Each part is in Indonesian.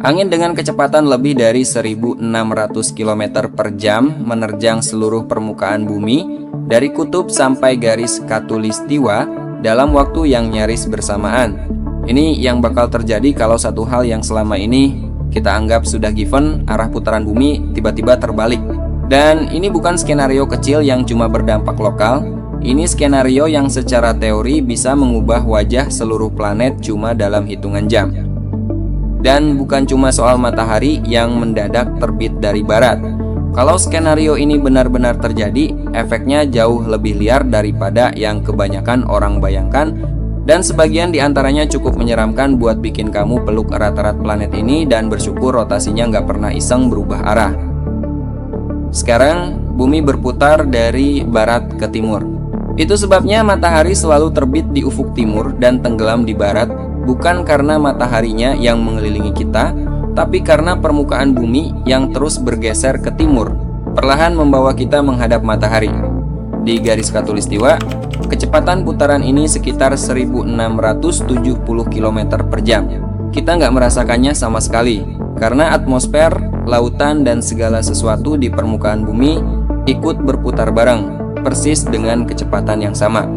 Angin dengan kecepatan lebih dari 1.600 km per jam menerjang seluruh permukaan bumi dari kutub sampai garis khatulistiwa dalam waktu yang nyaris bersamaan. Ini yang bakal terjadi kalau satu hal yang selama ini kita anggap sudah given, arah putaran bumi tiba-tiba terbalik. Dan ini bukan skenario kecil yang cuma berdampak lokal, ini skenario yang secara teori bisa mengubah wajah seluruh planet cuma dalam hitungan jam. Dan bukan cuma soal matahari yang mendadak terbit dari barat. Kalau skenario ini benar-benar terjadi, efeknya jauh lebih liar daripada yang kebanyakan orang bayangkan, dan sebagian diantaranya cukup menyeramkan buat bikin kamu peluk erat-erat planet ini dan bersyukur rotasinya nggak pernah iseng berubah arah. Sekarang, bumi berputar dari barat ke timur. Itu sebabnya matahari selalu terbit di ufuk timur dan tenggelam di barat, bukan karena mataharinya yang mengelilingi kita, tapi karena permukaan bumi yang terus bergeser ke timur, perlahan membawa kita menghadap matahari. Di garis khatulistiwa, kecepatan putaran ini sekitar 1.670 km per jam. Kita nggak merasakannya sama sekali, karena atmosfer, lautan, dan segala sesuatu di permukaan bumi ikut berputar bareng, persis dengan kecepatan yang sama.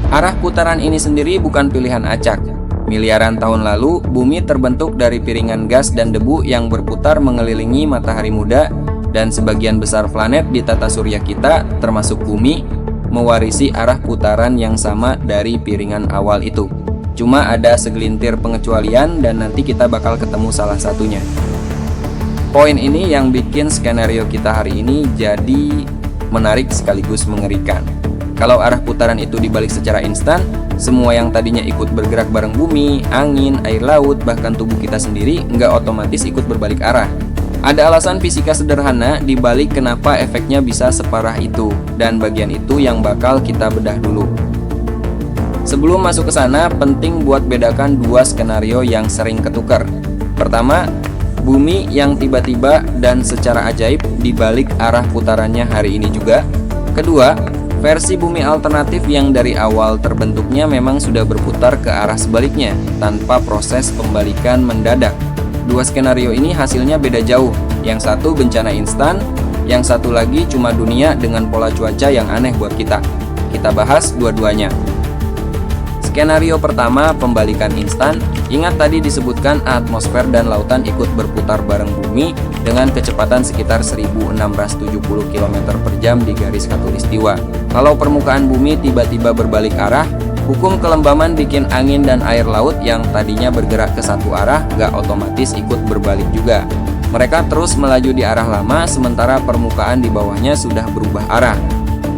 Arah putaran ini sendiri bukan pilihan acak. Miliaran tahun lalu, bumi terbentuk dari piringan gas dan debu yang berputar mengelilingi matahari muda, dan sebagian besar planet di tata surya kita, termasuk bumi, mewarisi arah putaran yang sama dari piringan awal itu. Cuma ada segelintir pengecualian dan nanti kita bakal ketemu salah satunya. Poin ini yang bikin skenario kita hari ini jadi menarik sekaligus mengerikan. Kalau arah putaran itu dibalik secara instan, semua yang tadinya ikut bergerak bareng bumi, angin, air laut, bahkan tubuh kita sendiri nggak otomatis ikut berbalik arah. Ada alasan fisika sederhana dibalik kenapa efeknya bisa separah itu, dan bagian itu yang bakal kita bedah dulu. Sebelum masuk ke sana, penting buat bedakan dua skenario yang sering ketukar. Pertama, bumi yang tiba-tiba dan secara ajaib dibalik arah putarannya hari ini juga. Kedua, versi bumi alternatif yang dari awal terbentuknya memang sudah berputar ke arah sebaliknya tanpa proses pembalikan mendadak. Dua skenario ini hasilnya beda jauh. Yang satu bencana instan, yang satu lagi cuma dunia dengan pola cuaca yang aneh buat kita. Kita bahas dua-duanya. Skenario pertama, pembalikan instan. Ingat tadi disebutkan atmosfer dan lautan ikut berputar bareng bumi dengan kecepatan sekitar 1.670 km per jam di garis khatulistiwa. Kalau permukaan bumi tiba-tiba berbalik arah, hukum kelembaman bikin angin dan air laut yang tadinya bergerak ke satu arah gak otomatis ikut berbalik juga. Mereka terus melaju di arah lama sementara permukaan di bawahnya sudah berubah arah.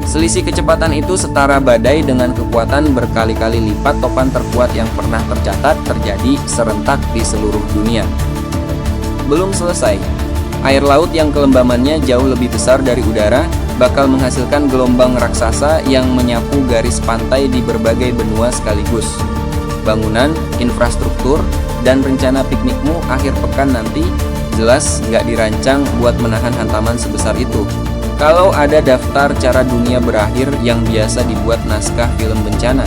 Selisih kecepatan itu setara badai dengan kekuatan berkali-kali lipat topan terkuat yang pernah tercatat terjadi serentak di seluruh dunia. Belum selesai, air laut yang kelembamannya jauh lebih besar dari udara bakal menghasilkan gelombang raksasa yang menyapu garis pantai di berbagai benua sekaligus. Bangunan, infrastruktur, dan rencana piknikmu akhir pekan nanti jelas nggak dirancang buat menahan hantaman sebesar itu. Kalau ada daftar cara dunia berakhir yang biasa dibuat naskah film bencana,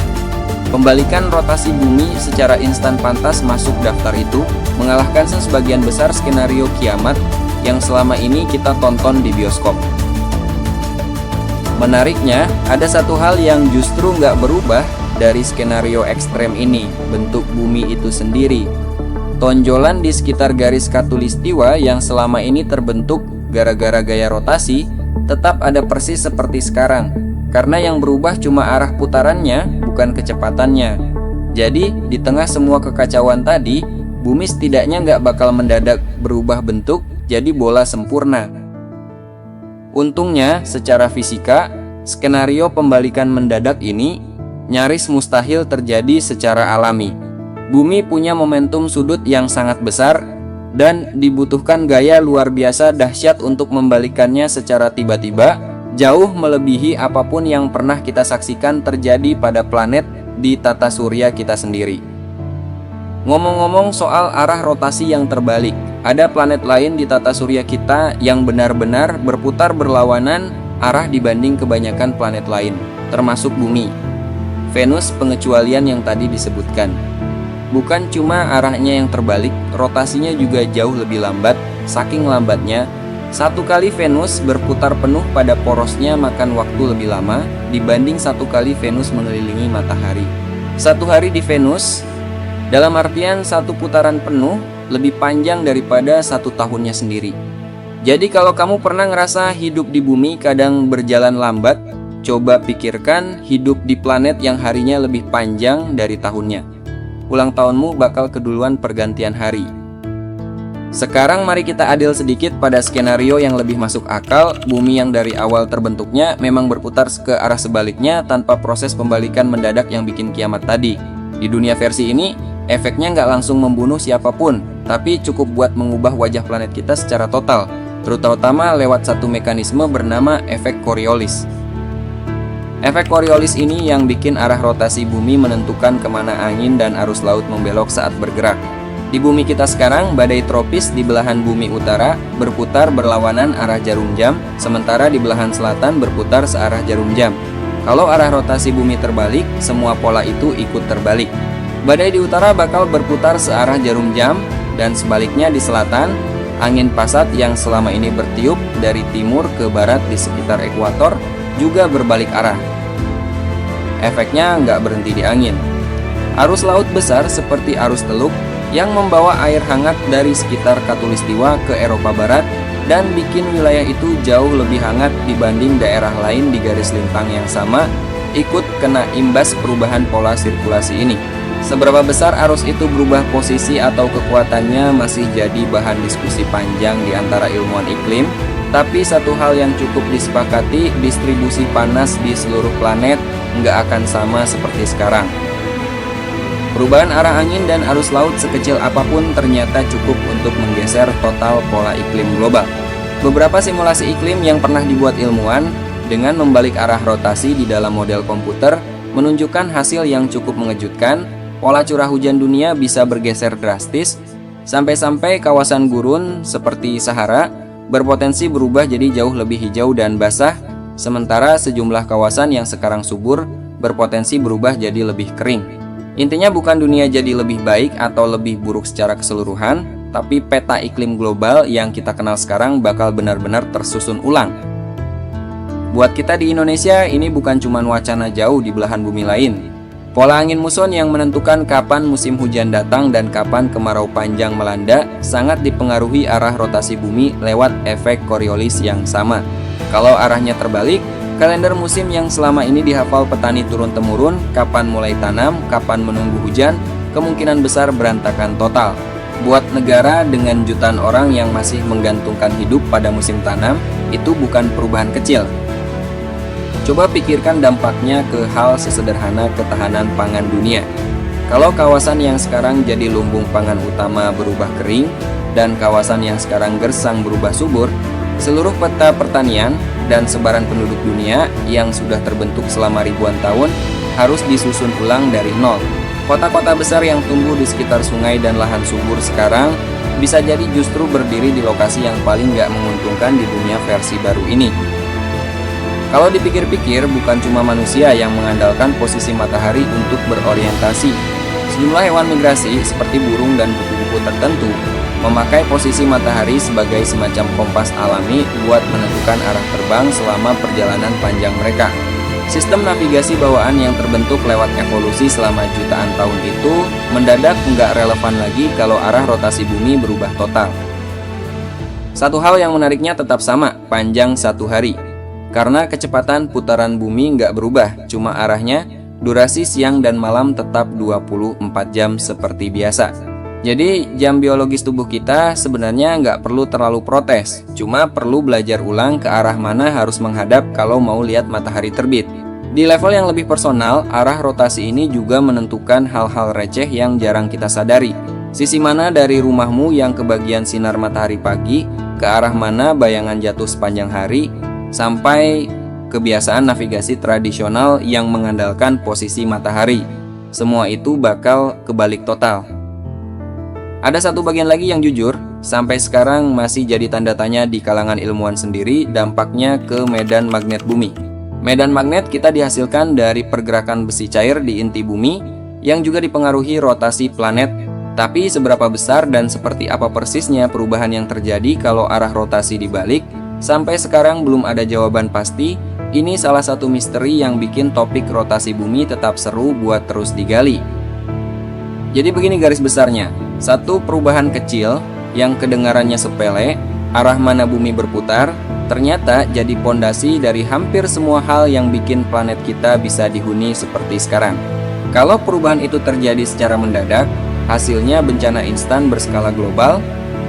pembalikan rotasi bumi secara instan pantas masuk daftar itu, mengalahkan sebagian besar skenario kiamat yang selama ini kita tonton di bioskop. Menariknya, ada satu hal yang justru nggak berubah dari skenario ekstrem ini, bentuk bumi itu sendiri. Tonjolan di sekitar garis khatulistiwa yang selama ini terbentuk gara-gara gaya rotasi, tetap ada persis seperti sekarang, karena yang berubah cuma arah putarannya, bukan kecepatannya. Jadi, di tengah semua kekacauan tadi, bumi setidaknya nggak bakal mendadak berubah bentuk jadi bola sempurna. Untungnya, secara fisika, skenario pembalikan mendadak ini nyaris mustahil terjadi secara alami. Bumi punya momentum sudut yang sangat besar, dan dibutuhkan gaya luar biasa dahsyat untuk membalikannya secara tiba-tiba, jauh melebihi apapun yang pernah kita saksikan terjadi pada planet di tata surya kita sendiri. Ngomong-ngomong soal arah rotasi yang terbalik, ada planet lain di tata surya kita yang benar-benar berputar berlawanan arah dibanding kebanyakan planet lain, termasuk bumi. Venus pengecualian yang tadi disebutkan. Bukan cuma arahnya yang terbalik, rotasinya juga jauh lebih lambat. Saking lambatnya, satu kali Venus berputar penuh pada porosnya makan waktu lebih lama dibanding satu kali Venus mengelilingi matahari. Satu hari di Venus, dalam artian satu putaran penuh, lebih panjang daripada satu tahunnya sendiri. Jadi kalau kamu pernah ngerasa hidup di bumi kadang berjalan lambat, coba pikirkan hidup di planet yang harinya lebih panjang dari tahunnya. Ulang tahunmu bakal keduluan pergantian hari. Sekarang mari kita adil sedikit pada skenario yang lebih masuk akal. Bumi yang dari awal terbentuknya memang berputar ke arah sebaliknya tanpa proses pembalikan mendadak yang bikin kiamat tadi. Di dunia versi ini, efeknya nggak langsung membunuh siapapun, tapi cukup buat mengubah wajah planet kita secara total, terutama lewat satu mekanisme bernama efek Coriolis. Efek Coriolis ini yang bikin arah rotasi bumi menentukan kemana angin dan arus laut membelok saat bergerak. Di bumi kita sekarang, badai tropis di belahan bumi utara berputar berlawanan arah jarum jam, sementara di belahan selatan berputar searah jarum jam. Kalau arah rotasi bumi terbalik, semua pola itu ikut terbalik. Badai di utara bakal berputar searah jarum jam, dan sebaliknya di selatan, angin pasat yang selama ini bertiup dari timur ke barat di sekitar ekuator juga berbalik arah. Efeknya nggak berhenti di angin. Arus laut besar seperti arus Teluk yang membawa air hangat dari sekitar Khatulistiwa ke Eropa Barat dan bikin wilayah itu jauh lebih hangat dibanding daerah lain di garis lintang yang sama, ikut kena imbas perubahan pola sirkulasi ini. Seberapa besar arus itu berubah posisi atau kekuatannya masih jadi bahan diskusi panjang di antara ilmuwan iklim, tapi satu hal yang cukup disepakati, distribusi panas di seluruh planet nggak akan sama seperti sekarang. Perubahan arah angin dan arus laut sekecil apapun ternyata cukup untuk menggeser total pola iklim global. Beberapa simulasi iklim yang pernah dibuat ilmuwan dengan membalik arah rotasi di dalam model komputer menunjukkan hasil yang cukup mengejutkan. Pola curah hujan dunia bisa bergeser drastis, sampai-sampai kawasan gurun seperti Sahara berpotensi berubah jadi jauh lebih hijau dan basah, sementara sejumlah kawasan yang sekarang subur berpotensi berubah jadi lebih kering. Intinya bukan dunia jadi lebih baik atau lebih buruk secara keseluruhan, tapi peta iklim global yang kita kenal sekarang bakal benar-benar tersusun ulang. Buat kita di Indonesia, ini bukan cuma wacana jauh di belahan bumi lain. Pola angin muson yang menentukan kapan musim hujan datang dan kapan kemarau panjang melanda sangat dipengaruhi arah rotasi bumi lewat efek Coriolis yang sama. Kalau arahnya terbalik, kalender musim yang selama ini dihafal petani turun-temurun, kapan mulai tanam, kapan menunggu hujan, kemungkinan besar berantakan total. Buat negara dengan jutaan orang yang masih menggantungkan hidup pada musim tanam, itu bukan perubahan kecil. Coba pikirkan dampaknya ke hal sesederhana ketahanan pangan dunia. Kalau kawasan yang sekarang jadi lumbung pangan utama berubah kering, dan kawasan yang sekarang gersang berubah subur, seluruh peta pertanian dan sebaran penduduk dunia yang sudah terbentuk selama ribuan tahun harus disusun ulang dari nol. Kota-kota besar yang tumbuh di sekitar sungai dan lahan subur sekarang bisa jadi justru berdiri di lokasi yang paling nggak menguntungkan di dunia versi baru ini. Kalau dipikir-pikir, bukan cuma manusia yang mengandalkan posisi matahari untuk berorientasi. Sejumlah hewan migrasi seperti burung dan kupu-kupu tertentu memakai posisi matahari sebagai semacam kompas alami buat menentukan arah terbang selama perjalanan panjang mereka. Sistem navigasi bawaan yang terbentuk lewat evolusi selama jutaan tahun itu mendadak nggak relevan lagi kalau arah rotasi bumi berubah total. Satu hal yang menariknya tetap sama, panjang satu hari. Karena kecepatan putaran bumi nggak berubah, cuma arahnya, durasi siang dan malam tetap 24 jam seperti biasa. Jadi jam biologis tubuh kita sebenarnya nggak perlu terlalu protes, cuma perlu belajar ulang ke arah mana harus menghadap kalau mau lihat matahari terbit. Di level yang lebih personal, arah rotasi ini juga menentukan hal-hal receh yang jarang kita sadari. Sisi mana dari rumahmu yang kebagian sinar matahari pagi, ke arah mana bayangan jatuh sepanjang hari, sampai kebiasaan navigasi tradisional yang mengandalkan posisi matahari. Semua itu bakal kebalik total. Ada satu bagian lagi yang jujur, sampai sekarang masih jadi tanda tanya di kalangan ilmuwan sendiri, dampaknya ke medan magnet bumi. Medan magnet kita dihasilkan dari pergerakan besi cair di inti bumi, yang juga dipengaruhi rotasi planet. Tapi seberapa besar dan seperti apa persisnya perubahan yang terjadi kalau arah rotasi dibalik, sampai sekarang belum ada jawaban pasti. Ini salah satu misteri yang bikin topik rotasi bumi tetap seru buat terus digali. Jadi begini garis besarnya, satu perubahan kecil yang kedengarannya sepele, arah mana bumi berputar, ternyata jadi pondasi dari hampir semua hal yang bikin planet kita bisa dihuni seperti sekarang. Kalau perubahan itu terjadi secara mendadak, hasilnya bencana instan berskala global.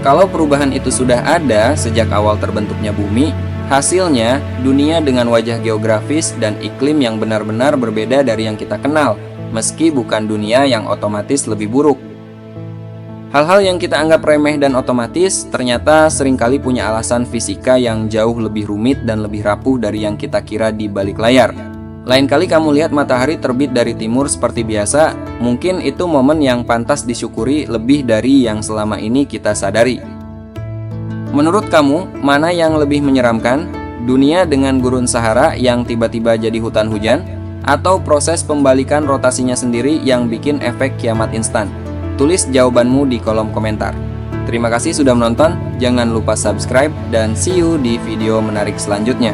Kalau perubahan itu sudah ada sejak awal terbentuknya bumi, hasilnya dunia dengan wajah geografis dan iklim yang benar-benar berbeda dari yang kita kenal, meski bukan dunia yang otomatis lebih buruk. Hal-hal yang kita anggap remeh dan otomatis ternyata seringkali punya alasan fisika yang jauh lebih rumit dan lebih rapuh dari yang kita kira di balik layar. Lain kali kamu lihat matahari terbit dari timur seperti biasa, mungkin itu momen yang pantas disyukuri lebih dari yang selama ini kita sadari. Menurut kamu, mana yang lebih menyeramkan? Dunia dengan gurun Sahara yang tiba-tiba jadi hutan hujan? Atau proses pembalikan rotasinya sendiri yang bikin efek kiamat instan? Tulis jawabanmu di kolom komentar. Terima kasih sudah menonton, jangan lupa subscribe, dan see you di video menarik selanjutnya.